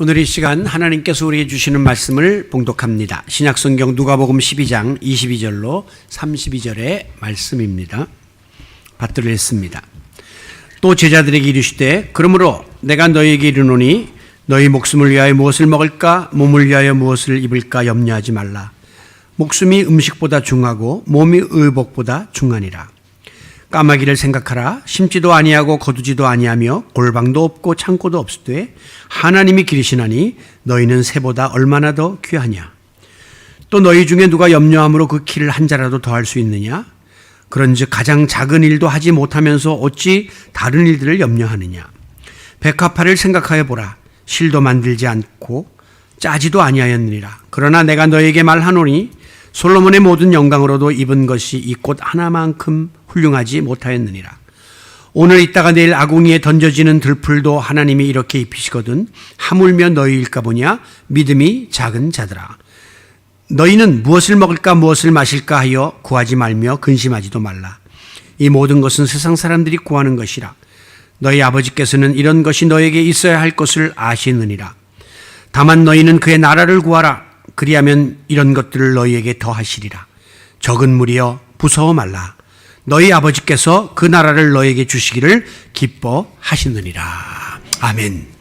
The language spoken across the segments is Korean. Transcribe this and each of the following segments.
오늘 이 시간 하나님께서 우리에게 주시는 말씀을 봉독합니다. 신약성경 누가복음 12장 22절로 32절의 말씀입니다. 받들어 읽습니다. 또 제자들에게 이르시되 그러므로 내가 너희에게 이르노니 너희 목숨을 위하여 무엇을 먹을까 몸을 위하여 무엇을 입을까 염려하지 말라. 목숨이 음식보다 중하고 몸이 의복보다 중하니라. 까마귀를 생각하라. 심지도 아니하고 거두지도 아니하며 골방도 없고 창고도 없으되 하나님이 기르시나니 너희는 새보다 얼마나 더 귀하냐. 또 너희 중에 누가 염려함으로 그 키를 한 자라도 더할 수 있느냐. 그런즉 가장 작은 일도 하지 못하면서 어찌 다른 일들을 염려하느냐. 백합화를 생각하여 보라. 실도 만들지 않고 짜지도 아니하였느니라. 그러나 내가 너에게 말하노니 솔로몬의 모든 영광으로도 입은 것이 이 꽃 하나만큼 훌륭하지 못하였느니라. 오늘 있다가 내일 아궁이에 던져지는 들풀도 하나님이 이렇게 입히시거든 하물며 너희일까 보냐. 믿음이 작은 자들아. 너희는 무엇을 먹을까 무엇을 마실까 하여 구하지 말며 근심하지도 말라. 이 모든 것은 세상 사람들이 구하는 것이라. 너희 아버지께서는 이런 것이 너에게 있어야 할 것을 아시느니라. 다만 너희는 그의 나라를 구하라. 그리하면 이런 것들을 너희에게 더하시리라. 적은 무리여 무서워 말라. 너희 아버지께서 그 나라를 너희에게 주시기를 기뻐하시느니라. 아멘.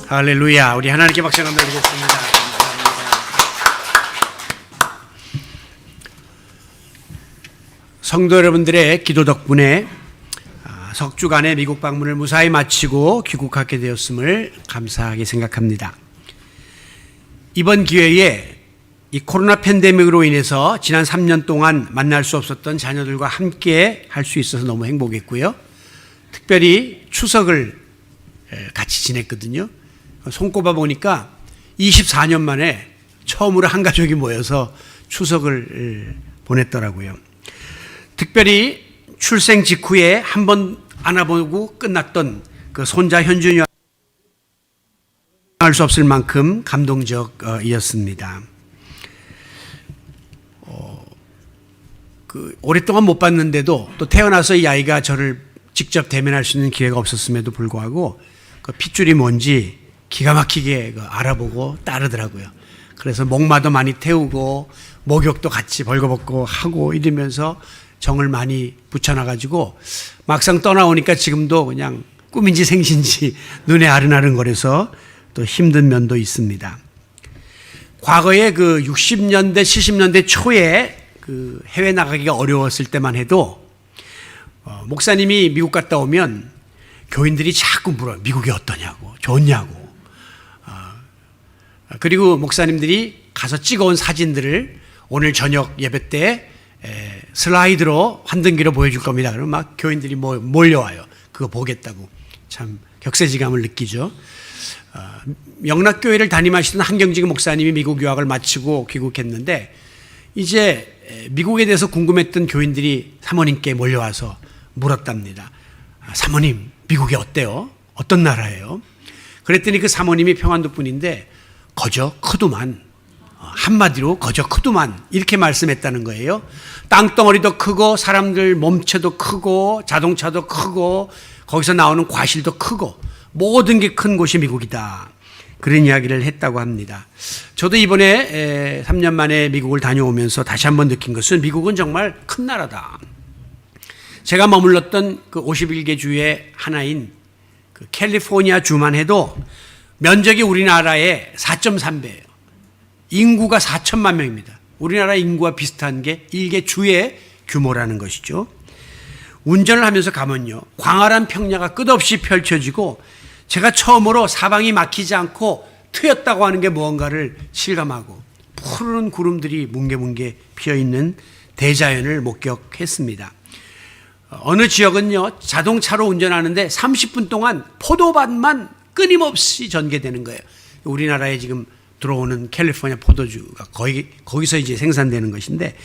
할렐루야. 우리 하나님께 박수 한번 드리겠습니다. 성도 여러분들의 기도 덕분에 석 주간의 미국 방문을 무사히 마치고 귀국하게 되었음을 감사하게 생각합니다. 이번 기회에 이 코로나 팬데믹으로 인해서 지난 3년 동안 만날 수 없었던 자녀들과 함께 할 수 있어서 너무 행복했고요. 특별히 추석을 같이 지냈거든요. 손꼽아 보니까 24년 만에 처음으로 한 가족이 모여서 추석을 보냈더라고요. 특별히 출생 직후에 한 번 안아보고 끝났던 그 손자 현준이와 할 수 없을 만큼 감동적이었습니다. 오랫동안 못 봤는데도 또 태어나서 이 아이가 저를 직접 대면할 수 있는 기회가 없었음에도 불구하고 그 핏줄이 뭔지 기가 막히게 알아보고 따르더라고요. 그래서 목마도 많이 태우고 목욕도 같이 벌거벗고 하고 이러면서 정을 많이 붙여놔가지고 막상 떠나오니까 지금도 그냥 꿈인지 생신지 눈에 아른아른거려서 또 힘든 면도 있습니다. 과거에 60년대, 70년대 초에 해외 나가기가 어려웠을 때만 해도 목사님이 미국 갔다 오면 교인들이 자꾸 물어요. 미국이 어떠냐고, 좋냐고. 그리고 목사님들이 가서 찍어온 사진들을 오늘 저녁 예배 때 슬라이드로 환등기로 보여줄 겁니다. 그러면 막 교인들이 몰려와요. 그거 보겠다고. 참 격세지감을 느끼죠. 영락교회를 담임하시던 한경직 목사님이 미국 유학을 마치고 귀국했는데 이제 미국에 대해서 궁금했던 교인들이 사모님께 몰려와서 물었답니다. 사모님, 미국이 어때요? 어떤 나라예요? 그랬더니 그 사모님이 평안도 분인데 거저 크두만, 한마디로 거저 크두만 이렇게 말씀했다는 거예요. 땅덩어리도 크고 사람들 몸체도 크고 자동차도 크고 거기서 나오는 과실도 크고 모든 게 큰 곳이 미국이다. 그런 이야기를 했다고 합니다. 저도 이번에 3년 만에 미국을 다녀오면서 다시 한번 느낀 것은 미국은 정말 큰 나라다. 제가 머물렀던 51개 주의 하나인 캘리포니아 주만 해도 면적이 우리나라의 4.3배예요. 인구가 4천만 명입니다. 우리나라 인구와 비슷한 게 1개 주의 규모라는 것이죠. 운전을 하면서 가면요, 광활한 평야가 끝없이 펼쳐지고 제가 처음으로 사방이 막히지 않고 트였다고 하는 게 무언가를 실감하고 푸른 구름들이 뭉게뭉게 피어있는 대자연을 목격했습니다. 어느 지역은요, 자동차로 운전하는데 30분 동안 포도밭만 끊임없이 전개되는 거예요. 우리나라에 지금 들어오는 캘리포니아 포도주가 거기서 이제 생산되는 것인데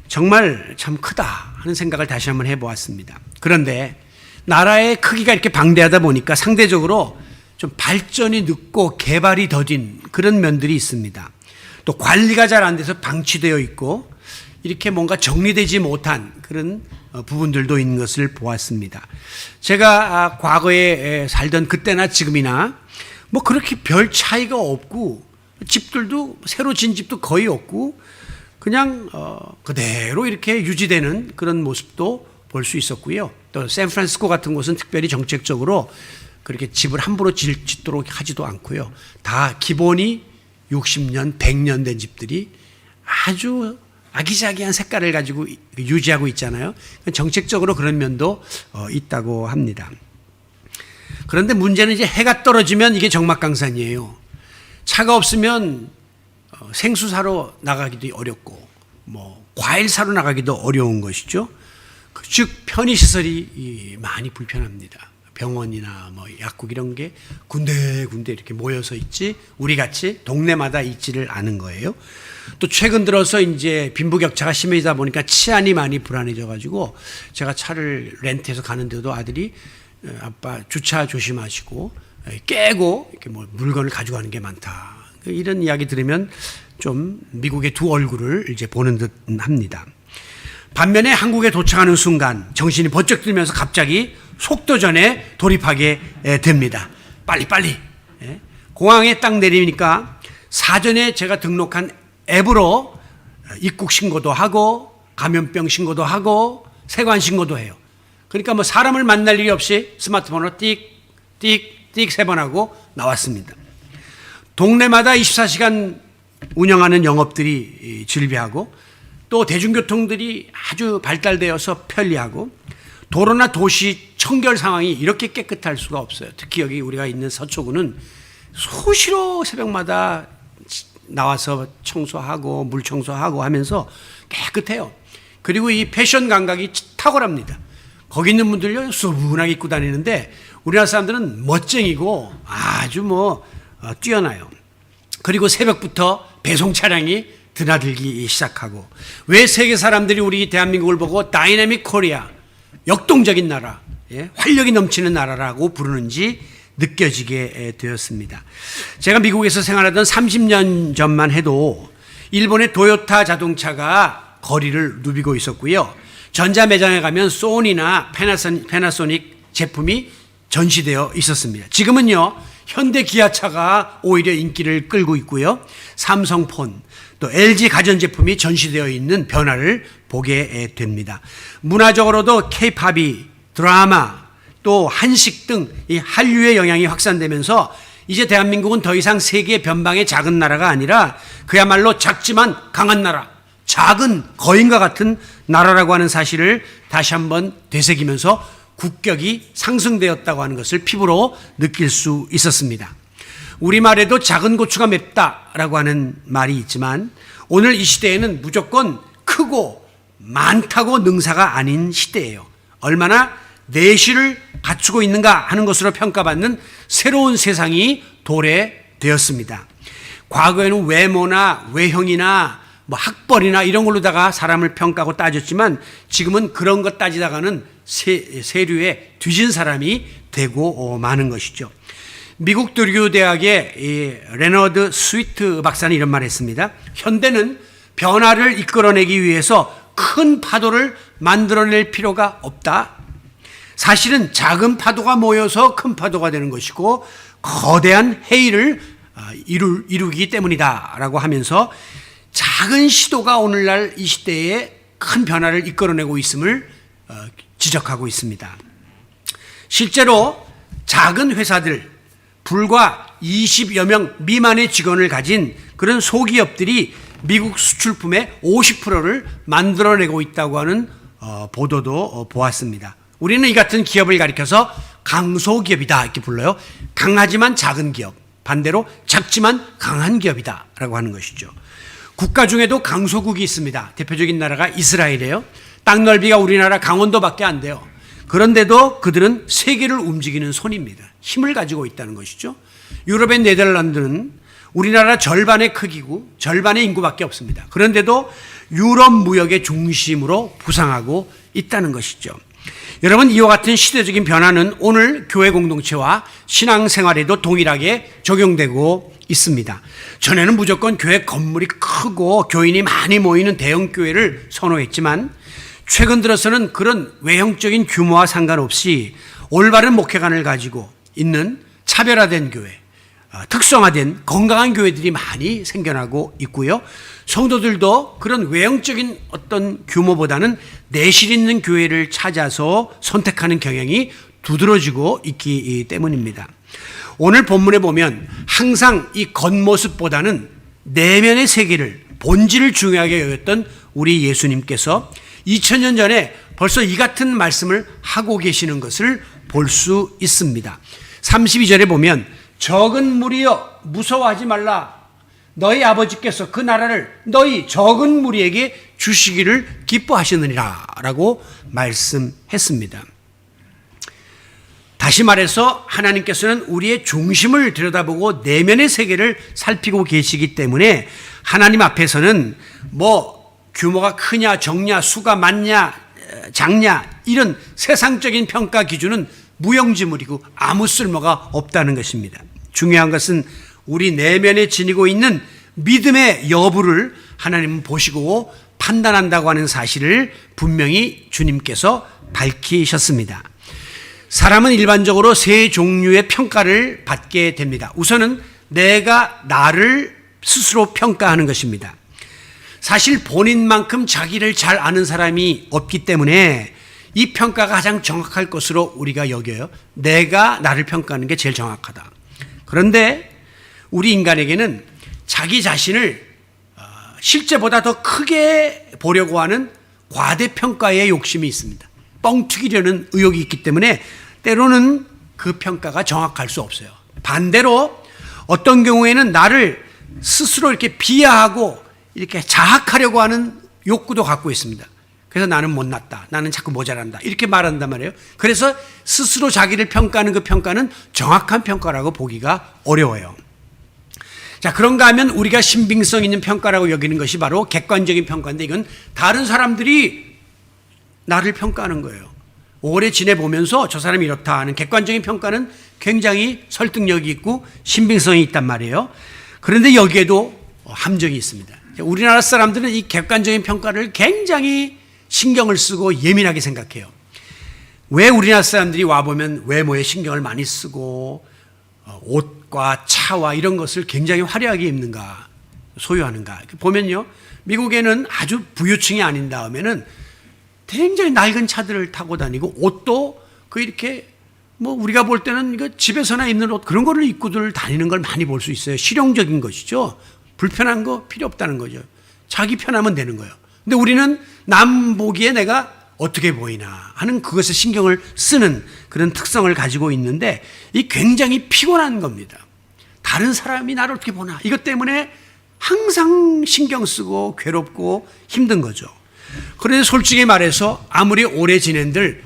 정말 참 크다 하는 생각을 다시 한번 해보았습니다. 그런데 나라의 크기가 이렇게 방대하다 보니까 상대적으로 좀 발전이 늦고 개발이 더딘 그런 면들이 있습니다. 또 관리가 잘 안 돼서 방치되어 있고 이렇게 뭔가 정리되지 못한 그런 부분들도 있는 것을 보았습니다. 제가 과거에 살던 그때나 지금이나 뭐 그렇게 별 차이가 없고 집들도 새로 진 집도 거의 없고 그냥 그대로 이렇게 유지되는 그런 모습도 볼 수 있었고요. 또 샌프란시스코 같은 곳은 특별히 정책적으로 그렇게 집을 함부로 짓도록 하지도 않고요. 다 기본이 60년, 100년 된 집들이 아주 아기자기한 색깔을 가지고 유지하고 있잖아요. 정책적으로 그런 면도 있다고 합니다. 그런데 문제는 이제 해가 떨어지면 이게 정막강산이에요. 차가 없으면 생수 사러 나가기도 어렵고 뭐 과일 사러 나가기도 어려운 것이죠. 즉 편의시설이 많이 불편합니다. 병원이나 뭐 약국 이런 게 군데군데 이렇게 모여서 있지 우리같이 동네마다 있지를 않은 거예요. 또 최근 들어서 이제 빈부격차가 심해지다 보니까 치안이 많이 불안해져 가지고 제가 차를 렌트해서 가는데도 아들이 아빠 주차 조심하시고 깨고 이렇게 뭐 물건을 가져가는 게 많다. 이런 이야기 들으면 좀 미국의 두 얼굴을 이제 보는 듯 합니다. 반면에 한국에 도착하는 순간 정신이 번쩍 들면서 갑자기 속도전에 돌입하게 됩니다. 빨리. 공항에 딱 내리니까 사전에 제가 등록한 앱으로 입국 신고도 하고 감염병 신고도 하고 세관 신고도 해요. 그러니까 뭐 사람을 만날 일이 없이 스마트폰으로 띡 세 번 하고 나왔습니다. 동네마다 24시간 운영하는 영업들이 즐비하고 또 대중교통들이 아주 발달되어서 편리하고 도로나 도시 청결 상황이 이렇게 깨끗할 수가 없어요. 특히 여기 우리가 있는 서초구는 수시로 새벽마다 나와서 청소하고 물 청소하고 하면서 깨끗해요. 그리고 이 패션 감각이 탁월합니다. 거기 있는 분들요 수분하게 입고 다니는데 우리나라 사람들은 멋쟁이고 아주 뛰어나요. 그리고 새벽부터 배송 차량이 드나들기 시작하고 왜 세계 사람들이 우리 대한민국을 보고 다이내믹 코리아 역동적인 나라, 활력이 넘치는 나라라고 부르는지 느껴지게 되었습니다. 제가 미국에서 생활하던 30년 전만 해도 일본의 도요타 자동차가 거리를 누비고 있었고요. 전자 매장에 가면 소니나 패나소닉 제품이 전시되어 있었습니다. 지금은요 현대 기아차가 오히려 인기를 끌고 있고요. 삼성폰, 또 LG 가전제품이 전시되어 있는 변화를 보게 됩니다. 문화적으로도 K-팝이, 드라마, 또 한식 등 이 한류의 영향이 확산되면서 이제 대한민국은 더 이상 세계 변방의 작은 나라가 아니라 그야말로 작지만 강한 나라, 작은 거인과 같은 나라라고 하는 사실을 다시 한번 되새기면서 국격이 상승되었다고 하는 것을 피부로 느낄 수 있었습니다. 우리말에도 작은 고추가 맵다라고 하는 말이 있지만 오늘 이 시대에는 무조건 크고 많다고 능사가 아닌 시대예요. 얼마나 내실을 갖추고 있는가 하는 것으로 평가받는 새로운 세상이 도래되었습니다. 과거에는 외모나 외형이나 학벌이나 이런 걸로다가 사람을 평가하고 따졌지만 지금은 그런 것 따지다가는 세류에 뒤진 사람이 되고 마는 것이죠. 미국 두르교대학의 레너드 스위트 박사는 이런 말을 했습니다. 현대는 변화를 이끌어내기 위해서 큰 파도를 만들어낼 필요가 없다. 사실은 작은 파도가 모여서 큰 파도가 되는 것이고 거대한 해일을 이루기 때문이다 라고 하면서 작은 시도가 오늘날 이 시대에 큰 변화를 이끌어내고 있음을 지적하고 있습니다. 실제로 작은 회사들, 불과 20여 명 미만의 직원을 가진 그런 소기업들이 미국 수출품의 50%를 만들어내고 있다고 하는 보도도 보았습니다. 우리는 이 같은 기업을 가리켜서 강소기업이다 이렇게 불러요. 강하지만 작은 기업, 반대로 작지만 강한 기업이다 라고 하는 것이죠. 국가 중에도 강소국이 있습니다. 대표적인 나라가 이스라엘이에요. 땅 넓이가 우리나라 강원도밖에 안 돼요. 그런데도 그들은 세계를 움직이는 손입니다. 힘을 가지고 있다는 것이죠. 유럽의 네덜란드는 우리나라 절반의 크기고 절반의 인구밖에 없습니다. 그런데도 유럽 무역의 중심으로 부상하고 있다는 것이죠. 여러분, 이와 같은 시대적인 변화는 오늘 교회 공동체와 신앙생활에도 동일하게 적용되고 있습니다. 전에는 무조건 교회 건물이 크고 교인이 많이 모이는 대형 교회를 선호했지만 최근 들어서는 그런 외형적인 규모와 상관없이 올바른 목회관을 가지고 있는 차별화된 교회, 특성화된 건강한 교회들이 많이 생겨나고 있고요. 성도들도 그런 외형적인 어떤 규모보다는 내실 있는 교회를 찾아서 선택하는 경향이 두드러지고 있기 때문입니다. 오늘 본문에 보면 항상 이 겉모습보다는 내면의 세계를, 본질을 중요하게 여겼던 우리 예수님께서 2000년 전에 벌써 이 같은 말씀을 하고 계시는 것을 볼 수 있습니다. 32절에 보면 적은 무리여 무서워하지 말라. 너희 아버지께서 그 나라를 너희 적은 무리에게 주시기를 기뻐하시느니라 라고 말씀했습니다. 다시 말해서 하나님께서는 우리의 중심을 들여다보고 내면의 세계를 살피고 계시기 때문에 하나님 앞에서는 규모가 크냐 적냐 수가 많냐 작냐 이런 세상적인 평가 기준은 무용지물이고 아무 쓸모가 없다는 것입니다. 중요한 것은 우리 내면에 지니고 있는 믿음의 여부를 하나님은 보시고 판단한다고 하는 사실을 분명히 주님께서 밝히셨습니다. 사람은 일반적으로 세 종류의 평가를 받게 됩니다. 우선은 내가 나를 스스로 평가하는 것입니다. 사실 본인만큼 자기를 잘 아는 사람이 없기 때문에 이 평가가 가장 정확할 것으로 우리가 여겨요. 내가 나를 평가하는 게 제일 정확하다. 그런데 우리 인간에게는 자기 자신을 실제보다 더 크게 보려고 하는 과대평가의 욕심이 있습니다. 뻥튀기려는 의욕이 있기 때문에 때로는 그 평가가 정확할 수 없어요. 반대로 어떤 경우에는 나를 스스로 이렇게 비하하고 이렇게 자학하려고 하는 욕구도 갖고 있습니다. 그래서 나는 못났다. 나는 자꾸 모자란다. 이렇게 말한단 말이에요. 그래서 스스로 자기를 평가하는 그 평가는 정확한 평가라고 보기가 어려워요. 자, 그런가 하면 우리가 신빙성 있는 평가라고 여기는 것이 바로 객관적인 평가인데 이건 다른 사람들이 나를 평가하는 거예요. 오래 지내보면서 저 사람이 이렇다 하는 객관적인 평가는 굉장히 설득력이 있고 신빙성이 있단 말이에요. 그런데 여기에도 함정이 있습니다. 우리나라 사람들은 이 객관적인 평가를 굉장히 신경을 쓰고 예민하게 생각해요. 왜 우리나라 사람들이 와보면 외모에 신경을 많이 쓰고 옷과 차와 이런 것을 굉장히 화려하게 입는가, 소유하는가. 보면요, 미국에는 아주 부유층이 아닌 다음에는 굉장히 낡은 차들을 타고 다니고 옷도 그 이렇게 뭐 우리가 볼 때는 이거 집에서나 입는 옷 그런 거를 입고들 다니는 걸 많이 볼 수 있어요. 실용적인 것이죠. 불편한 거 필요 없다는 거죠. 자기 편하면 되는 거예요. 근데 우리는 남 보기에 내가 어떻게 보이나 하는 그것에 신경을 쓰는 그런 특성을 가지고 있는데 이 굉장히 피곤한 겁니다. 다른 사람이 나를 어떻게 보나 이것 때문에 항상 신경 쓰고 괴롭고 힘든 거죠. 그런데 솔직히 말해서 아무리 오래 지낸들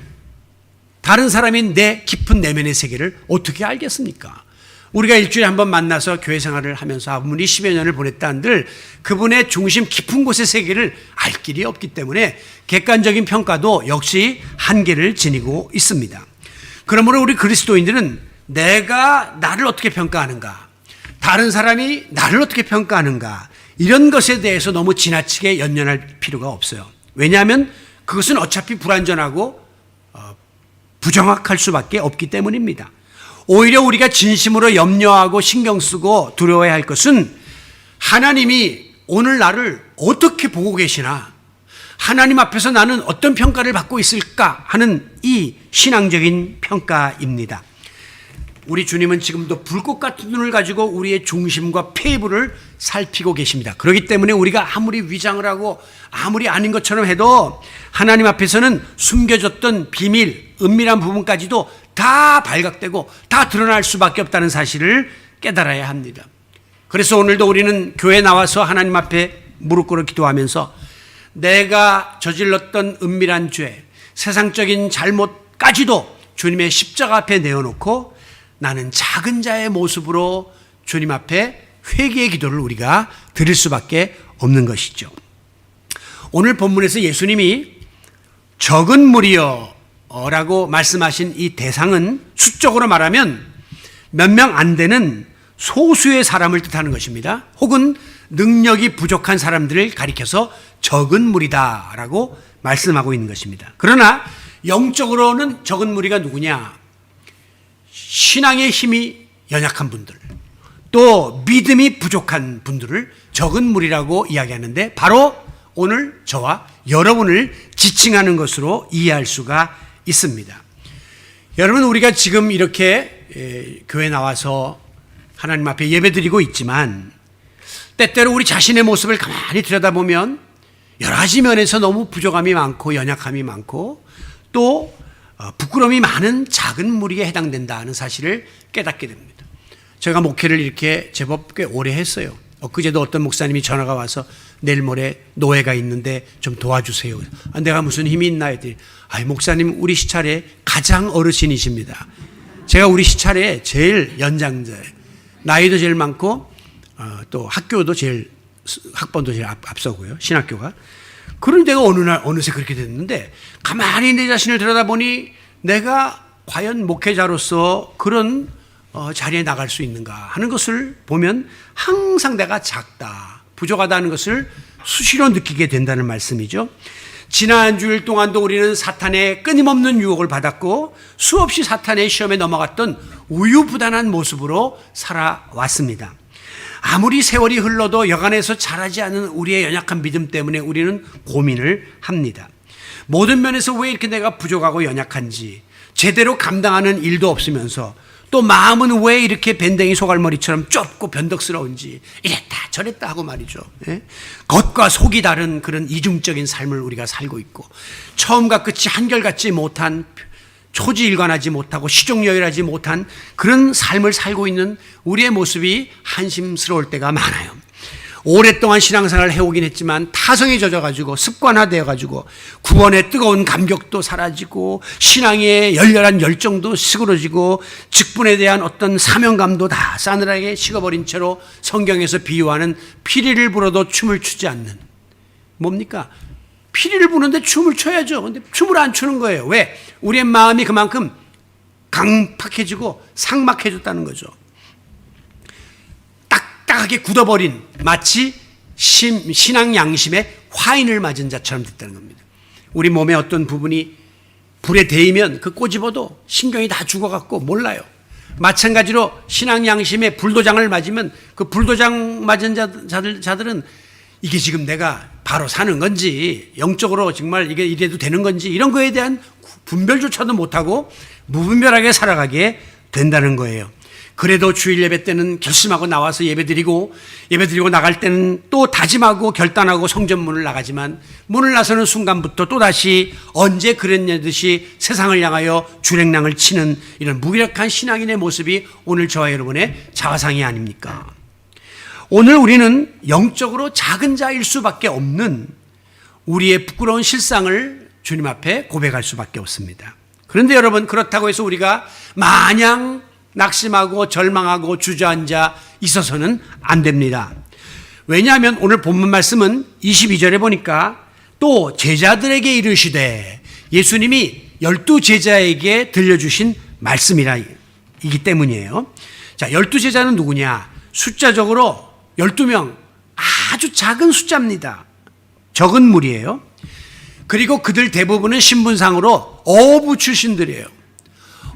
다른 사람이 내 깊은 내면의 세계를 어떻게 알겠습니까? 우리가 일주일에 한 번 만나서 교회 생활을 하면서 아무리 10여 년을 보냈다 한들 그분의 중심 깊은 곳의 세계를 알 길이 없기 때문에 객관적인 평가도 역시 한계를 지니고 있습니다. 그러므로 우리 그리스도인들은 내가 나를 어떻게 평가하는가, 다른 사람이 나를 어떻게 평가하는가 이런 것에 대해서 너무 지나치게 연연할 필요가 없어요. 왜냐하면 그것은 어차피 불완전하고 부정확할 수밖에 없기 때문입니다. 오히려 우리가 진심으로 염려하고 신경 쓰고 두려워해야 할 것은 하나님이 오늘 나를 어떻게 보고 계시나, 하나님 앞에서 나는 어떤 평가를 받고 있을까 하는 이 신앙적인 평가입니다. 우리 주님은 지금도 불꽃 같은 눈을 가지고 우리의 중심과 폐부를 살피고 계십니다. 그렇기 때문에 우리가 아무리 위장을 하고 아무리 아닌 것처럼 해도 하나님 앞에서는 숨겨졌던 비밀, 은밀한 부분까지도 다 발각되고 다 드러날 수밖에 없다는 사실을 깨달아야 합니다. 그래서 오늘도 우리는 교회에 나와서 하나님 앞에 무릎 꿇어 기도하면서 내가 저질렀던 은밀한 죄, 세상적인 잘못까지도 주님의 십자가 앞에 내어놓고 나는 작은 자의 모습으로 주님 앞에 회개의 기도를 우리가 드릴 수밖에 없는 것이죠. 오늘 본문에서 예수님이 적은 무리여 라고 말씀하신 이 대상은 수적으로 말하면 몇 명 안 되는 소수의 사람을 뜻하는 것입니다. 혹은 능력이 부족한 사람들을 가리켜서 적은 무리다 라고 말씀하고 있는 것입니다. 그러나 영적으로는 적은 무리가 누구냐? 신앙의 힘이 연약한 분들, 또 믿음이 부족한 분들을 적은 무리라고 이야기하는데 바로 오늘 저와 여러분을 지칭하는 것으로 이해할 수가 있습니다. 여러분, 우리가 지금 이렇게 교회 나와서 하나님 앞에 예배드리고 있지만 때때로 우리 자신의 모습을 가만히 들여다보면 여러 가지 면에서 너무 부족함이 많고 연약함이 많고 또 부끄러움이 많은 작은 무리에 해당된다는 사실을 깨닫게 됩니다. 제가 목회를 이렇게 제법 꽤 오래 했어요. 엊그제도 어떤 목사님이 전화가 와서 내일 모레 노회가 있는데 좀 도와주세요. 내가 무슨 힘이 있나 했더니 목사님 우리 시찰에 가장 어르신이십니다. 제가 우리 시찰에 제일 연장자예요. 나이도 제일 많고 또 학교도 제일 학번도 제일 앞서고요. 신학교가. 그런데 내가 어느 날 어느새 그렇게 됐는데 가만히 내 자신을 들여다보니 내가 과연 목회자로서 그런 자리에 나갈 수 있는가 하는 것을 보면 항상 내가 작다, 부족하다는 것을 수시로 느끼게 된다는 말씀이죠. 지난 주일 동안도 우리는 사탄의 끊임없는 유혹을 받았고 수없이 사탄의 시험에 넘어갔던 우유부단한 모습으로 살아왔습니다. 아무리 세월이 흘러도 여간에서 자라지 않은 우리의 연약한 믿음 때문에 우리는 고민을 합니다. 모든 면에서 왜 이렇게 내가 부족하고 연약한지, 제대로 감당하는 일도 없으면서 또 마음은 왜 이렇게 밴댕이 소갈머리처럼 좁고 변덕스러운지 이랬다 저랬다 하고 말이죠. 예? 겉과 속이 다른 그런 이중적인 삶을 우리가 살고 있고 처음과 끝이 한결같지 못한, 초지일관하지 못하고 시종여일하지 못한 그런 삶을 살고 있는 우리의 모습이 한심스러울 때가 많아요. 오랫동안 신앙생활을 해오긴 했지만 타성에 젖어가지고 습관화되어가지고 구원의 뜨거운 감격도 사라지고 신앙의 열렬한 열정도 시그러지고 직분에 대한 어떤 사명감도 다 싸늘하게 식어버린 채로 성경에서 비유하는 피리를 불어도 춤을 추지 않는, 뭡니까? 피리를 부는데 춤을 춰야죠. 근데 춤을 안 추는 거예요. 왜? 우리의 마음이 그만큼 강팍해지고 삭막해졌다는 거죠. 딱딱하게 굳어버린, 마치 신앙 양심에 화인을 맞은 자처럼 됐다는 겁니다. 우리 몸의 어떤 부분이 불에 데이면 그 꼬집어도 신경이 다 죽어갖고 몰라요. 마찬가지로 신앙 양심에 불도장을 맞으면 그 불도장 맞은 자들은 이게 지금 내가 바로 사는 건지 영적으로 정말 이게 이래도 되는 건지 이런 거에 대한 분별조차도 못하고 무분별하게 살아가게 된다는 거예요. 그래도 주일 예배 때는 결심하고 나와서 예배드리고 나갈 때는 또 다짐하고 결단하고 성전문을 나가지만 문을 나서는 순간부터 또다시 언제 그랬냐듯이 세상을 향하여 주랭랑을 치는 이런 무기력한 신앙인의 모습이 오늘 저와 여러분의 자화상이 아닙니까? 오늘 우리는 영적으로 작은 자일 수밖에 없는 우리의 부끄러운 실상을 주님 앞에 고백할 수밖에 없습니다. 그런데 여러분, 그렇다고 해서 우리가 마냥 낙심하고 절망하고 주저앉아 있어서는 안 됩니다. 왜냐하면 오늘 본문 말씀은 22절에 보니까 또 제자들에게 이르시되, 예수님이 12제자에게 들려주신 말씀이기 때문이에요. 자, 12제자는 누구냐? 숫자적으로 12명, 아주 작은 숫자입니다. 적은 무리예요. 그리고 그들 대부분은 신분상으로 어부 출신들이에요.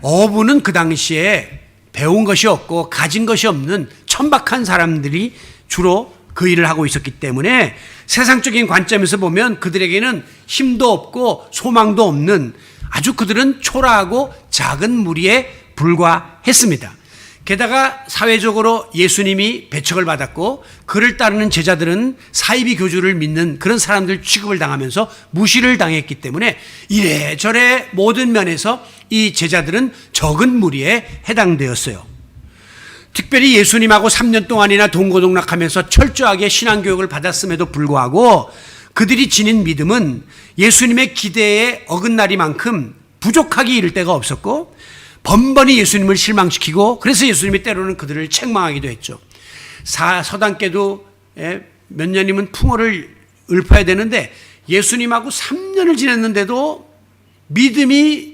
어부는 그 당시에 배운 것이 없고 가진 것이 없는 천박한 사람들이 주로 그 일을 하고 있었기 때문에 세상적인 관점에서 보면 그들에게는 힘도 없고 소망도 없는 아주 그들은 초라하고 작은 무리에 불과했습니다. 게다가 사회적으로 예수님이 배척을 받았고 그를 따르는 제자들은 사이비 교주를 믿는 그런 사람들 취급을 당하면서 무시를 당했기 때문에 이래저래 모든 면에서 이 제자들은 적은 무리에 해당되었어요. 특별히 예수님하고 3년 동안이나 동고동락하면서 철저하게 신앙교육을 받았음에도 불구하고 그들이 지닌 믿음은 예수님의 기대에 어긋나리만큼 부족하기 이를 데가 없었고 번번이 예수님을 실망시키고 그래서 예수님이 때로는 그들을 책망하기도 했죠. 서당께도 몇 년이면 풍어를 읊어야 되는데 예수님하고 3년을 지냈는데도 믿음이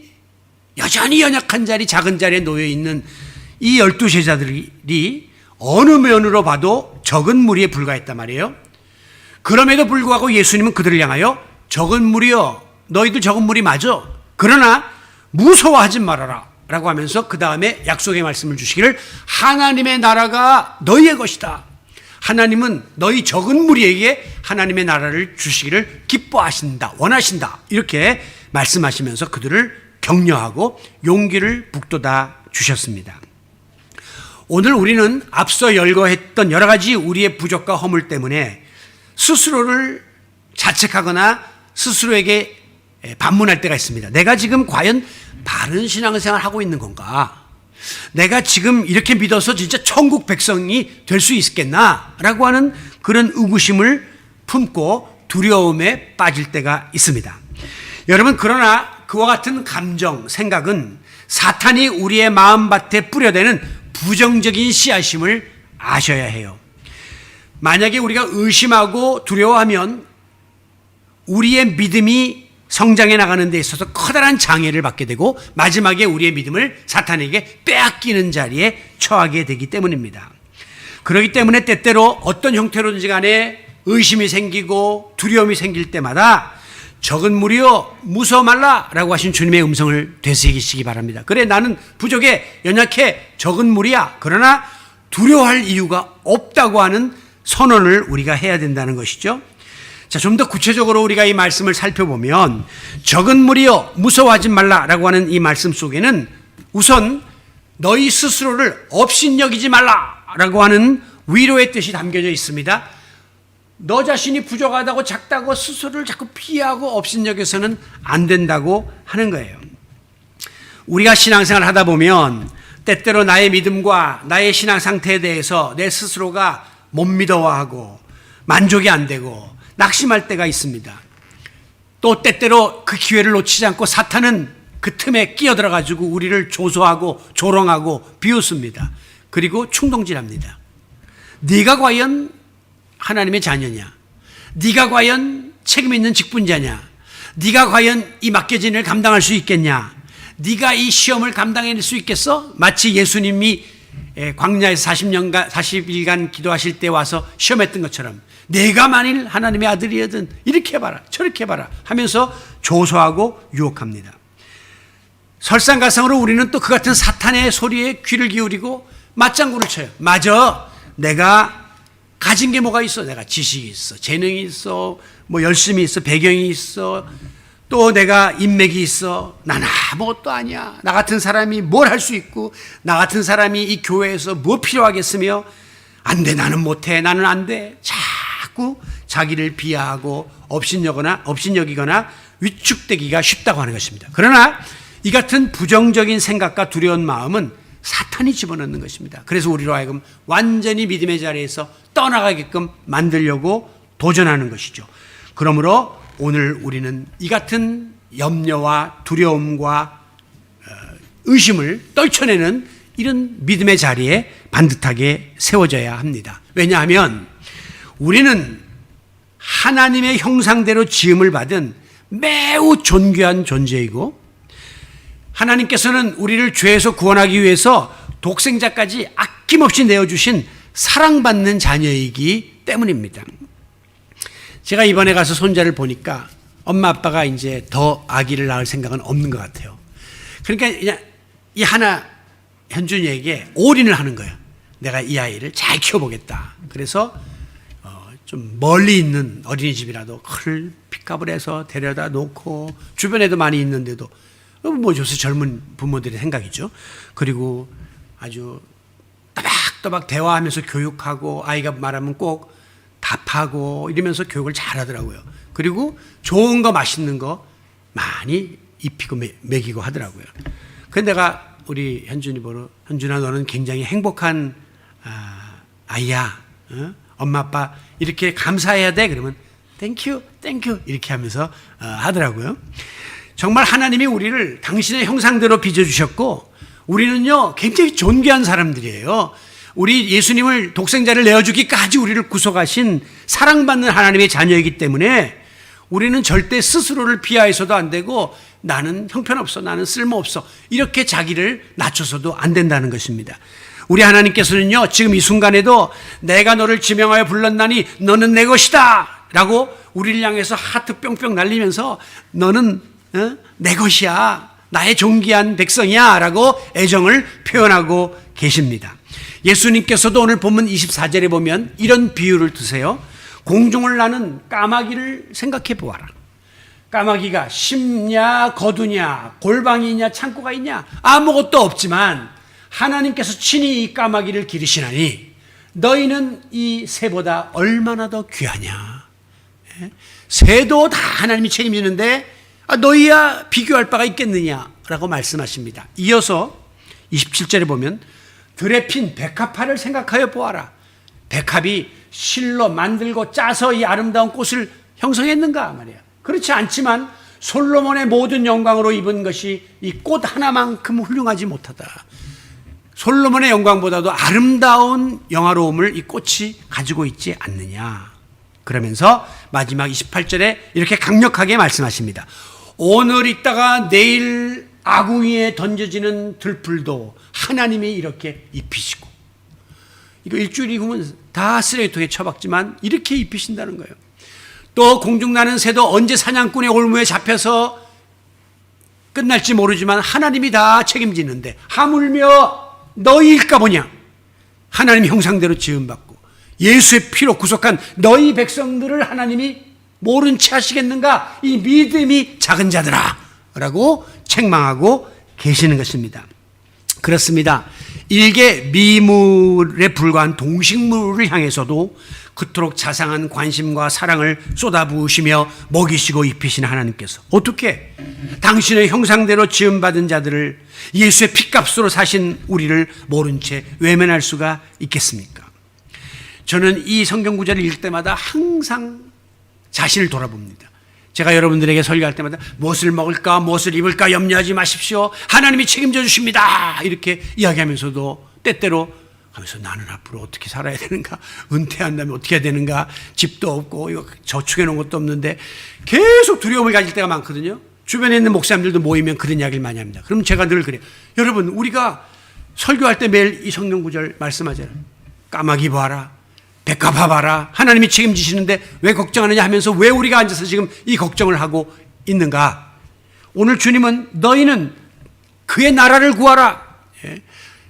여전히 연약한 자리, 작은 자리에 놓여 있는 이 12제자들이 어느 면으로 봐도 적은 무리에 불과했단 말이에요. 그럼에도 불구하고 예수님은 그들을 향하여 적은 무리여, 너희들 적은 무리 맞아. 그러나 무서워하지 말아라 라고 하면서 그 다음에 약속의 말씀을 주시기를 하나님의 나라가 너희의 것이다. 하나님은 너희 적은 무리에게 하나님의 나라를 주시기를 기뻐하신다, 원하신다. 이렇게 말씀하시면서 그들을 격려하고 용기를 북돋아 주셨습니다. 오늘 우리는 앞서 열거했던 여러 가지 우리의 부족과 허물 때문에 스스로를 자책하거나 스스로에게 반문할 때가 있습니다. 내가 지금 과연 바른 신앙생활을 하고 있는 건가? 내가 지금 이렇게 믿어서 진짜 천국 백성이 될 수 있겠나? 라고 하는 그런 의구심을 품고 두려움에 빠질 때가 있습니다. 여러분, 그러나 그와 같은 감정, 생각은 사탄이 우리의 마음밭에 뿌려대는 부정적인 씨앗임을 아셔야 해요. 만약에 우리가 의심하고 두려워하면 우리의 믿음이 성장해 나가는 데 있어서 커다란 장애를 받게 되고 마지막에 우리의 믿음을 사탄에게 빼앗기는 자리에 처하게 되기 때문입니다. 그렇기 때문에 때때로 어떤 형태로든지 간에 의심이 생기고 두려움이 생길 때마다 적은 무리여 무서워 말라 라고 하신 주님의 음성을 되새기시기 바랍니다. 그래, 나는 부족해, 연약해, 적은 무리야. 그러나 두려워할 이유가 없다고 하는 선언을 우리가 해야 된다는 것이죠. 자, 좀 더 구체적으로 우리가 이 말씀을 살펴보면 적은 무리여 무서워하지 말라라고 하는 이 말씀 속에는 우선 너희 스스로를 업신여기지 말라라고 하는 위로의 뜻이 담겨져 있습니다. 너 자신이 부족하다고 작다고 스스로를 자꾸 피하고 업신여겨서는 안 된다고 하는 거예요. 우리가 신앙생활을 하다 보면 때때로 나의 믿음과 나의 신앙 상태에 대해서 내 스스로가 못 믿어하고 만족이 안 되고 낙심할 때가 있습니다. 또 때때로 그 기회를 놓치지 않고 사탄은 그 틈에 끼어들어가지고 우리를 조소하고 조롱하고 비웃습니다. 그리고 충동질합니다. 네가 과연 하나님의 자녀냐? 네가 과연 책임 있는 직분자냐? 네가 과연 이 맡겨진 일을 감당할 수 있겠냐? 네가 이 시험을 감당해낼 수 있겠어? 마치 예수님이 광야에서 40일간 기도하실 때 와서 시험했던 것처럼 내가 만일 하나님의 아들이거든 이렇게 해봐라 저렇게 해봐라 하면서 조소하고 유혹합니다. 설상가상으로 우리는 또 그 같은 사탄의 소리에 귀를 기울이고 맞장구를 쳐요. 맞아. 내가 가진 게 뭐가 있어? 내가 지식이 있어, 재능이 있어, 뭐 열심이 있어, 배경이 있어, 또 내가 인맥이 있어. 난 아무것도 아니야. 나 같은 사람이 뭘 할 수 있고, 나 같은 사람이 이 교회에서 뭐 필요하겠으며, 안 돼, 나는 못해, 나는 안 돼. 자꾸 자기를 비하하고 업신여기거나 위축되기가 쉽다고 하는 것입니다. 그러나 이 같은 부정적인 생각과 두려운 마음은 사탄이 집어넣는 것입니다. 그래서 우리로 하여금 완전히 믿음의 자리에서 떠나가게끔 만들려고 도전하는 것이죠. 그러므로 오늘 우리는 이 같은 염려와 두려움과 의심을 떨쳐내는 이런 믿음의 자리에 반듯하게 세워져야 합니다. 왜냐하면 우리는 하나님의 형상대로 지음을 받은 매우 존귀한 존재이고, 하나님께서는 우리를 죄에서 구원하기 위해서 독생자까지 아낌없이 내어주신 사랑받는 자녀이기 때문입니다. 제가 이번에 가서 손자를 보니까 엄마 아빠가 이제 더 아기를 낳을 생각은 없는 것 같아요. 그러니까 그냥 이 하나 현준이에게 올인을 하는 거예요. 내가 이 아이를 잘 키워보겠다. 그래서 좀 멀리 있는 어린이집이라도 큰 픽업을 해서 데려다 놓고, 주변에도 많이 있는데도 뭐 요새 젊은 부모들의 생각이죠. 그리고 아주 또박또박 대화하면서 교육하고, 아이가 말하면 꼭 답하고 이러면서 교육을 잘하더라고요. 그리고 좋은 거 맛있는 거 많이 입히고 먹이고 하더라고요. 그런데 내가 우리 현준이 보러, 현준아 너는 굉장히 행복한 아이야. 엄마 아빠 이렇게 감사해야 돼. 그러면 땡큐 이렇게 하면서 하더라고요. 정말 하나님이 우리를 당신의 형상대로 빚어주셨고, 우리는요 굉장히 존귀한 사람들이에요. 우리 예수님을 독생자를 내어주기까지 우리를 구속하신 사랑받는 하나님의 자녀이기 때문에 우리는 절대 스스로를 비하해서도 안 되고, 나는 형편없어, 나는 쓸모없어, 이렇게 자기를 낮춰서도 안 된다는 것입니다. 우리 하나님께서는요 지금 이 순간에도 내가 너를 지명하여 불렀나니 너는 내 것이다 라고 우리를 향해서 하트 뿅뿅 날리면서 너는 내 것이야, 나의 존귀한 백성이야 라고 애정을 표현하고 계십니다. 예수님께서도 오늘 본문 24절에 보면 이런 비유를 두세요. 공중을 나는 까마귀를 생각해 보아라. 까마귀가 심냐 거두냐 골방이냐 창고가 있냐 아무것도 없지만 하나님께서 친히 이 까마귀를 기르시나니 너희는 이 새보다 얼마나 더 귀하냐. 새도 다 하나님이 책임지는데 너희야 비교할 바가 있겠느냐라고 말씀하십니다. 이어서 27절에 보면 들에 핀 백합화를 생각하여 보아라. 백합이 실로 만들고 짜서 이 아름다운 꽃을 형성했는가 말이야. 그렇지 않지만 솔로몬의 모든 영광으로 입은 것이 이 꽃 하나만큼 훌륭하지 못하다. 솔로몬의 영광보다도 아름다운 영화로움을 이 꽃이 가지고 있지 않느냐. 그러면서 마지막 28절에 이렇게 강력하게 말씀하십니다. 오늘 있다가 내일 아궁 이에 던져지는 들풀도 하나님이 이렇게 입히시고, 이거 일주일 이후면 다 쓰레기통에 처박지만 이렇게 입히신다는 거예요. 또 공중 나는 새도 언제 사냥꾼의 올무에 잡혀서 끝날지 모르지만 하나님이 다 책임지는데 하물며 너희일까 보냐. 하나님 형상대로 지음받고 예수의 피로 구속한 너희 백성들을 하나님이 모른 채 하시겠는가. 이 믿음이 작은 자들아 라고 책망하고 계시는 것입니다. 그렇습니다. 일개 미물에 불과한 동식물을 향해서도 그토록 자상한 관심과 사랑을 쏟아부으시며 먹이시고 입히시는 하나님께서 어떻게 당신의 형상대로 지음받은 자들을, 예수의 핏값으로 사신 우리를 모른 채 외면할 수가 있겠습니까? 저는 이 성경 구절을 읽을 때마다 항상 자신을 돌아봅니다. 제가 여러분들에게 설교할 때마다 무엇을 먹을까 무엇을 입을까 염려하지 마십시오, 하나님이 책임져 주십니다 이렇게 이야기하면서도 때때로 하면서 나는 앞으로 어떻게 살아야 되는가, 은퇴한다면 어떻게 해야 되는가, 집도 없고 이거 저축해 놓은 것도 없는데 계속 두려움을 가질 때가 많거든요. 주변에 있는 목사님들도 모이면 그런 이야기를 많이 합니다. 그럼 제가 늘 그래요. 여러분, 우리가 설교할 때 매일 이 성경 구절 말씀하잖아요. 까마귀 봐라, 백합화 봐라, 하나님이 책임지시는데 왜 걱정하느냐 하면서 왜 우리가 앉아서 지금 이 걱정을 하고 있는가. 오늘 주님은 너희는 그의 나라를 구하라.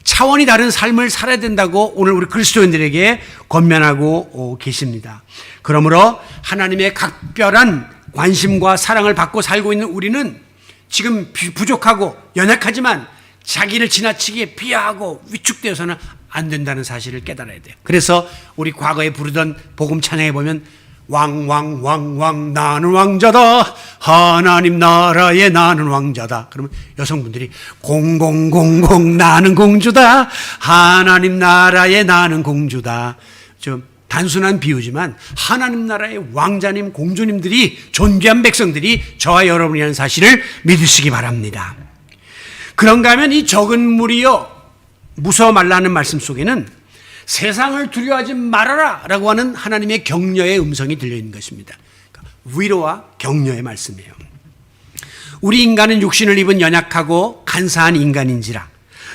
차원이 다른 삶을 살아야 된다고 오늘 우리 그리스도인들에게 권면하고 계십니다. 그러므로 하나님의 각별한 관심과 사랑을 받고 살고 있는 우리는 지금 부족하고 연약하지만 자기를 지나치게 비하하고 위축되어서는 안 된다는 사실을 깨달아야 돼요. 그래서 우리 과거에 부르던 복음 찬양에 보면 왕왕왕왕 나는 왕자다, 하나님 나라에 나는 왕자다. 그러면 여성분들이 공공공공 나는 공주다, 하나님 나라에 나는 공주다. 좀 단순한 비유지만 하나님 나라의 왕자님 공주님들이, 존귀한 백성들이 저와 여러분이라는 사실을 믿으시기 바랍니다. 그런가 하면 이 적은 무리여 무서워 말라는 말씀 속에는 세상을 두려워하지 말아라 라고 하는 하나님의 격려의 음성이 들려있는 것입니다. 위로와 격려의 말씀이에요. 우리 인간은 육신을 입은 연약하고 간사한 인간인지라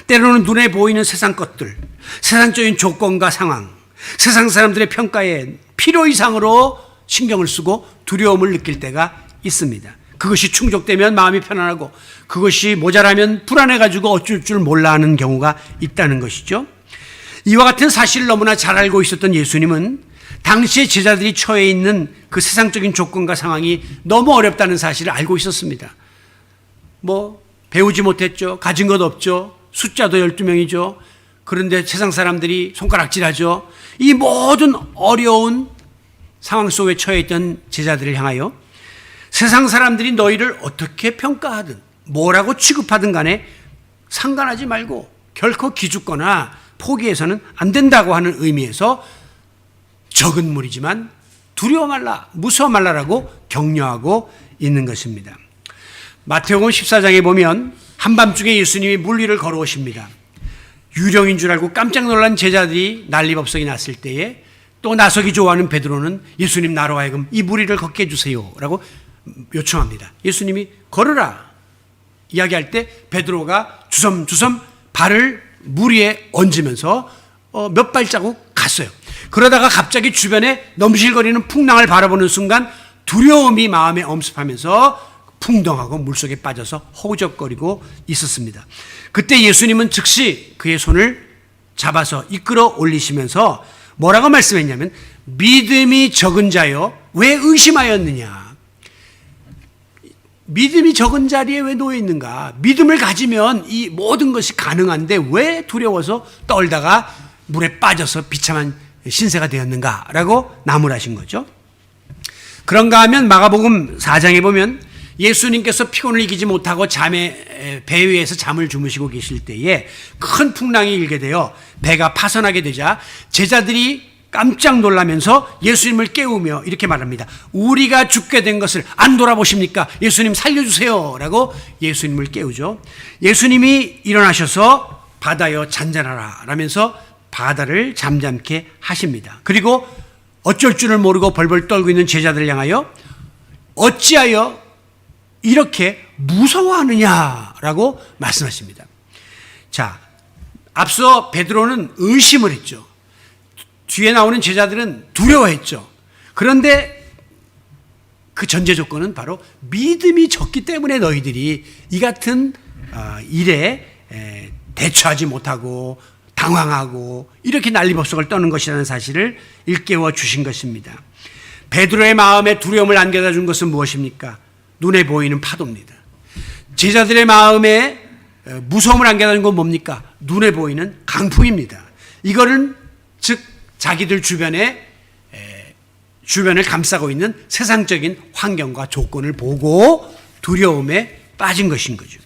때로는 눈에 보이는 세상 것들, 세상적인 조건과 상황, 세상 사람들의 평가에 필요 이상으로 신경을 쓰고 두려움을 느낄 때가 있습니다. 그것이 충족되면 마음이 편안하고 그것이 모자라면 불안해가지고 어쩔 줄 몰라 하는 경우가 있다는 것이죠. 이와 같은 사실을 너무나 잘 알고 있었던 예수님은 당시의 제자들이 처해 있는 그 세상적인 조건과 상황이 너무 어렵다는 사실을 알고 있었습니다. 배우지 못했죠. 가진 것 없죠. 숫자도 12명이죠. 그런데 세상 사람들이 손가락질하죠. 이 모든 어려운 상황 속에 처해 있던 제자들을 향하여 세상 사람들이 너희를 어떻게 평가하든 뭐라고 취급하든 간에 상관하지 말고 결코 기죽거나 포기해서는 안 된다고 하는 의미에서 적은 무리지만 두려워 말라, 무서워 말라라고 격려하고 있는 것입니다. 마태복음 14장에 보면 한밤중에 예수님이 물 위를 걸어오십니다. 유령인 줄 알고 깜짝 놀란 제자들이 난리법석이 났을 때에 또 나서기 좋아하는 베드로는 예수님 나로 하여금 이 물 위를 걷게 해주세요 라고 요청합니다. 예수님이 걸으라 이야기할 때 베드로가 주섬주섬 발을 물 위에 얹으면서 몇 발자국 갔어요. 그러다가 갑자기 주변에 넘실거리는 풍랑을 바라보는 순간 두려움이 마음에 엄습하면서 풍덩하고 물속에 빠져서 허우적거리고 있었습니다. 그때 예수님은 즉시 그의 손을 잡아서 이끌어 올리시면서 뭐라고 말씀했냐면 믿음이 적은 자여 왜 의심하였느냐. 믿음이 적은 자리에 왜 놓여 있는가? 믿음을 가지면 이 모든 것이 가능한데 왜 두려워서 떨다가 물에 빠져서 비참한 신세가 되었는가? 라고 나무라신 거죠. 그런가 하면 마가복음 4장에 보면 예수님께서 피곤을 이기지 못하고 배 위에서 잠을 주무시고 계실 때에 큰 풍랑이 일게 되어 배가 파선하게 되자 제자들이 깜짝 놀라면서 예수님을 깨우며 이렇게 말합니다. 우리가 죽게 된 것을 안 돌아보십니까? 예수님 살려주세요 라고 예수님을 깨우죠. 예수님이 일어나셔서 바다여 잔잔하라 라면서 바다를 잠잠케 하십니다. 그리고 어쩔 줄을 모르고 벌벌 떨고 있는 제자들을 향하여 어찌하여 이렇게 무서워하느냐라고 말씀하십니다. 자, 앞서 베드로는 의심을 했죠. 뒤에 나오는 제자들은 두려워했죠. 그런데 그 전제 조건은 바로 믿음이 적기 때문에 너희들이 이 같은 일에 대처하지 못하고 당황하고 이렇게 난리법석을 떠는 것이라는 사실을 일깨워 주신 것입니다. 베드로의 마음에 두려움을 안겨다 준 것은 무엇입니까? 눈에 보이는 파도입니다. 제자들의 마음에 무서움을 안겨다 준 건 뭡니까? 눈에 보이는 강풍입니다. 이거는 즉 자기들 주변을 감싸고 있는 세상적인 환경과 조건을 보고 두려움에 빠진 것인 거죠.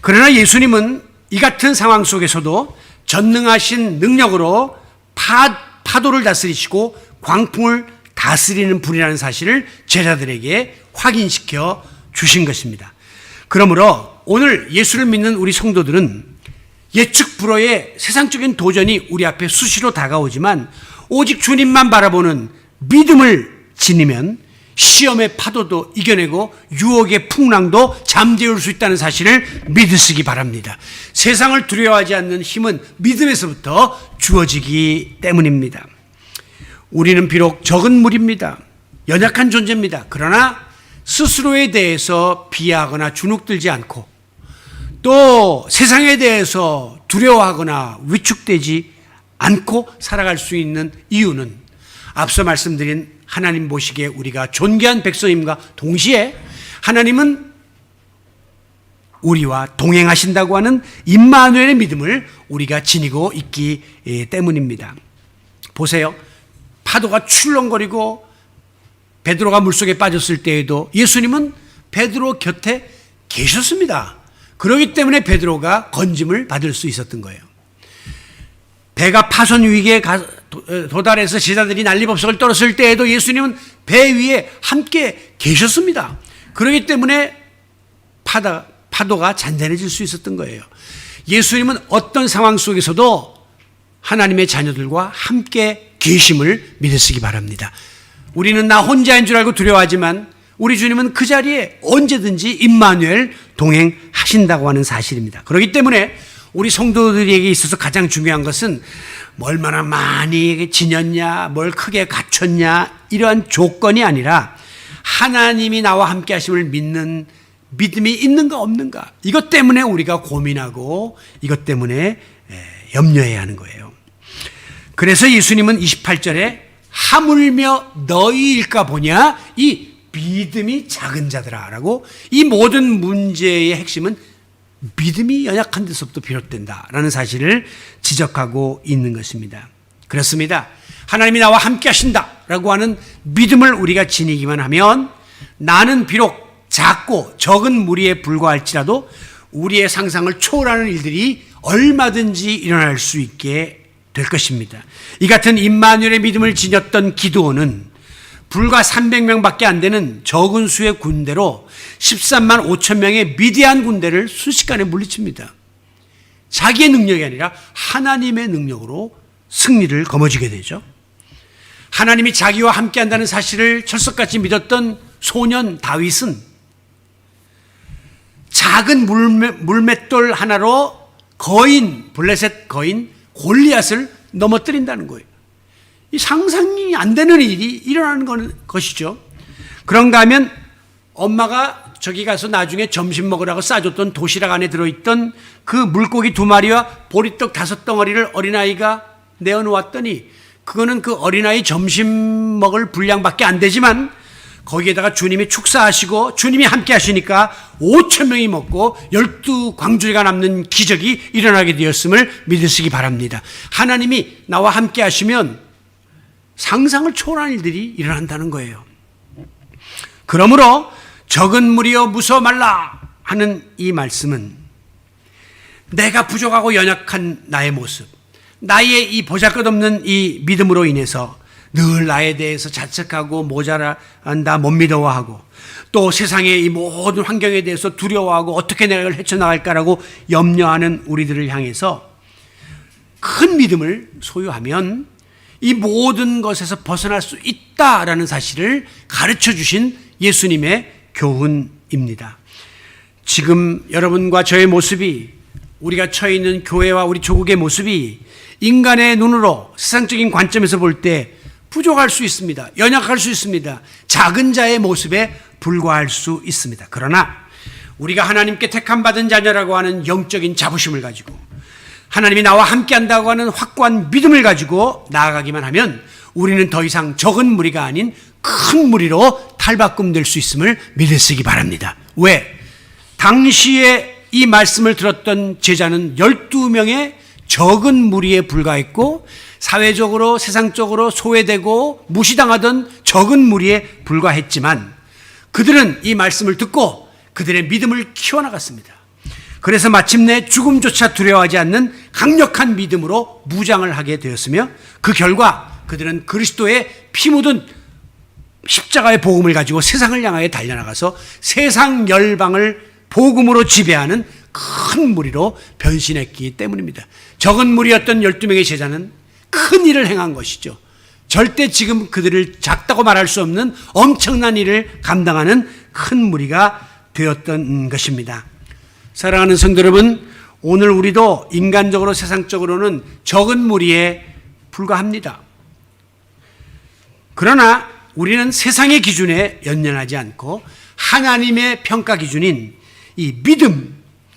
그러나 예수님은 이 같은 상황 속에서도 전능하신 능력으로 파도를 다스리시고 광풍을 다스리는 분이라는 사실을 제자들에게 확인시켜 주신 것입니다. 그러므로 오늘 예수를 믿는 우리 성도들은 예측 불허의 세상적인 도전이 우리 앞에 수시로 다가오지만 오직 주님만 바라보는 믿음을 지니면 시험의 파도도 이겨내고 유혹의 풍랑도 잠재울 수 있다는 사실을 믿으시기 바랍니다. 세상을 두려워하지 않는 힘은 믿음에서부터 주어지기 때문입니다. 우리는 비록 적은 무리입니다. 연약한 존재입니다. 그러나 스스로에 대해서 비하하거나 주눅들지 않고 또 세상에 대해서 두려워하거나 위축되지 않고 살아갈 수 있는 이유는 앞서 말씀드린 하나님 보시기에 우리가 존귀한 백성임과 동시에 하나님은 우리와 동행하신다고 하는 임마누엘의 믿음을 우리가 지니고 있기 때문입니다. 보세요. 파도가 출렁거리고 베드로가 물속에 빠졌을 때에도 예수님은 베드로 곁에 계셨습니다. 그렇기 때문에 베드로가 건짐을 받을 수 있었던 거예요. 배가 파손 위기에 도달해서 제자들이 난리법석을 떨었을 때에도 예수님은 배 위에 함께 계셨습니다. 그렇기 때문에 파도가 잔잔해질 수 있었던 거예요. 예수님은 어떤 상황 속에서도 하나님의 자녀들과 함께 계심을 믿으시기 바랍니다. 우리는 나 혼자인 줄 알고 두려워하지만 우리 주님은 그 자리에 언제든지 임마누엘 동행하신다고 하는 사실입니다. 그렇기 때문에 우리 성도들에게 있어서 가장 중요한 것은 얼마나 많이 지녔냐, 뭘 크게 갖췄냐 이러한 조건이 아니라 하나님이 나와 함께 하심을 믿는 믿음이 있는가 없는가, 이것 때문에 우리가 고민하고 이것 때문에 염려해야 하는 거예요. 그래서 예수님은 28절에 하물며 너희일까 보냐, 이 믿음이 작은 자들아 라고, 이 모든 문제의 핵심은 믿음이 연약한 데서부터 비롯된다라는 사실을 지적하고 있는 것입니다. 그렇습니다. 하나님이 나와 함께 하신다라고 하는 믿음을 우리가 지니기만 하면 나는 비록 작고 적은 무리에 불과할지라도 우리의 상상을 초월하는 일들이 얼마든지 일어날 수 있게 될 것입니다. 이 같은 임마누엘의 믿음을 지녔던 기드온은 불과 300명밖에 안 되는 적은 수의 군대로 13만 5천 명의 미디안 군대를 순식간에 물리칩니다. 자기의 능력이 아니라 하나님의 능력으로 승리를 거머쥐게 되죠. 하나님이 자기와 함께 한다는 사실을 철석같이 믿었던 소년 다윗은 작은 물맷돌 하나로 블레셋 거인 골리앗을 넘어뜨린다는 거예요. 이 상상이 안 되는 일이 일어나는 것이죠. 그런가 하면 엄마가 저기 가서 나중에 점심 먹으라고 싸줬던 도시락 안에 들어있던 그 물고기 2마리와 보리떡 5덩어리를 어린아이가 내어놓았더니 그거는 그 어린아이 점심 먹을 분량밖에 안 되지만 거기에다가 주님이 축사하시고 주님이 함께 하시니까 5천 명이 먹고 12광주리가 남는 기적이 일어나게 되었음을 믿으시기 바랍니다. 하나님이 나와 함께 하시면 상상을 초월한 일들이 일어난다는 거예요. 그러므로 적은 무리여 무서워 말라 하는 이 말씀은 내가 부족하고 연약한 나의 모습, 나의 이 보잘것없는 이 믿음으로 인해서 늘 나에 대해서 자책하고 모자란다, 못 믿어하고 또 세상의 이 모든 환경에 대해서 두려워하고 어떻게 내가 이걸 헤쳐나갈까라고 염려하는 우리들을 향해서 큰 믿음을 소유하면 이 모든 것에서 벗어날 수 있다라는 사실을 가르쳐 주신 예수님의 교훈입니다. 지금 여러분과 저의 모습이, 우리가 처해 있는 교회와 우리 조국의 모습이 인간의 눈으로 세상적인 관점에서 볼 때 부족할 수 있습니다. 연약할 수 있습니다. 작은 자의 모습에 불과할 수 있습니다. 그러나 우리가 하나님께 택함받은 자녀라고 하는 영적인 자부심을 가지고 하나님이 나와 함께한다고 하는 확고한 믿음을 가지고 나아가기만 하면 우리는 더 이상 적은 무리가 아닌 큰 무리로 탈바꿈될 수 있음을 믿으시기 바랍니다. 왜? 당시에 이 말씀을 들었던 제자는 12명의 적은 무리에 불과했고 사회적으로 세상적으로 소외되고 무시당하던 적은 무리에 불과했지만 그들은 이 말씀을 듣고 그들의 믿음을 키워나갔습니다. 그래서 마침내 죽음조차 두려워하지 않는 강력한 믿음으로 무장을 하게 되었으며 그 결과 그들은 그리스도의 피 묻은 십자가의 복음을 가지고 세상을 향하여 달려나가서 세상 열방을 복음으로 지배하는 큰 무리로 변신했기 때문입니다. 적은 무리였던 12명의 제자는 큰 일을 행한 것이죠. 절대 지금 그들을 작다고 말할 수 없는 엄청난 일을 감당하는 큰 무리가 되었던 것입니다. 사랑하는 성도 여러분, 오늘 우리도 인간적으로 세상적으로는 적은 무리에 불과합니다. 그러나 우리는 세상의 기준에 연연하지 않고 하나님의 평가 기준인 이 믿음,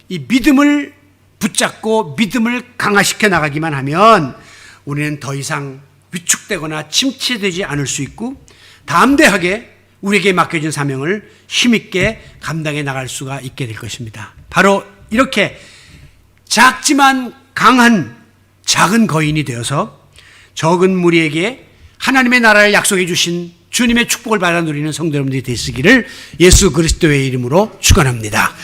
이 믿음을 붙잡고 믿음을 강화시켜 나가기만 하면 우리는 더 이상 위축되거나 침체되지 않을 수 있고 담대하게 우리에게 맡겨진 사명을 힘있게 감당해 나갈 수가 있게 될 것입니다. 바로 이렇게 작지만 강한 작은 거인이 되어서 적은 무리에게 하나님의 나라를 약속해 주신 주님의 축복을 받아 누리는 성도 여러분들이 되시기를 예수 그리스도의 이름으로 축원합니다.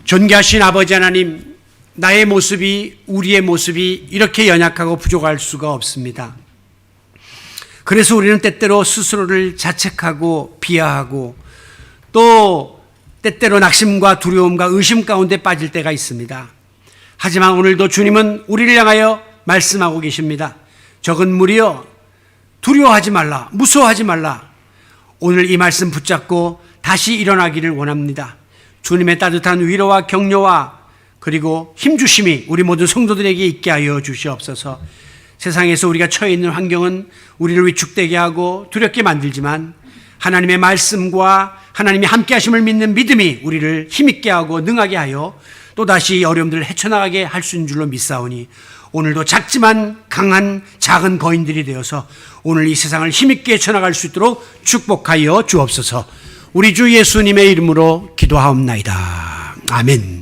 존귀하신 아버지 하나님, 나의 모습이, 우리의 모습이 이렇게 연약하고 부족할 수가 없습니다. 그래서 우리는 때때로 스스로를 자책하고 비하하고 또 때때로 낙심과 두려움과 의심 가운데 빠질 때가 있습니다. 하지만 오늘도 주님은 우리를 향하여 말씀하고 계십니다. 적은 무리여, 두려워하지 말라, 무서워하지 말라. 오늘 이 말씀 붙잡고 다시 일어나기를 원합니다. 주님의 따뜻한 위로와 격려와 그리고 힘주심이 우리 모든 성도들에게 있게 하여 주시옵소서. 세상에서 우리가 처해 있는 환경은 우리를 위축되게 하고 두렵게 만들지만 하나님의 말씀과 하나님의 함께 하심을 믿는 믿음이 우리를 힘있게 하고 능하게 하여 또다시 어려움들을 헤쳐나가게 할 수 있는 줄로 믿사오니 오늘도 작지만 강한 작은 거인들이 되어서 오늘 이 세상을 힘있게 헤쳐나갈 수 있도록 축복하여 주옵소서. 우리 주 예수님의 이름으로 기도하옵나이다. 아멘.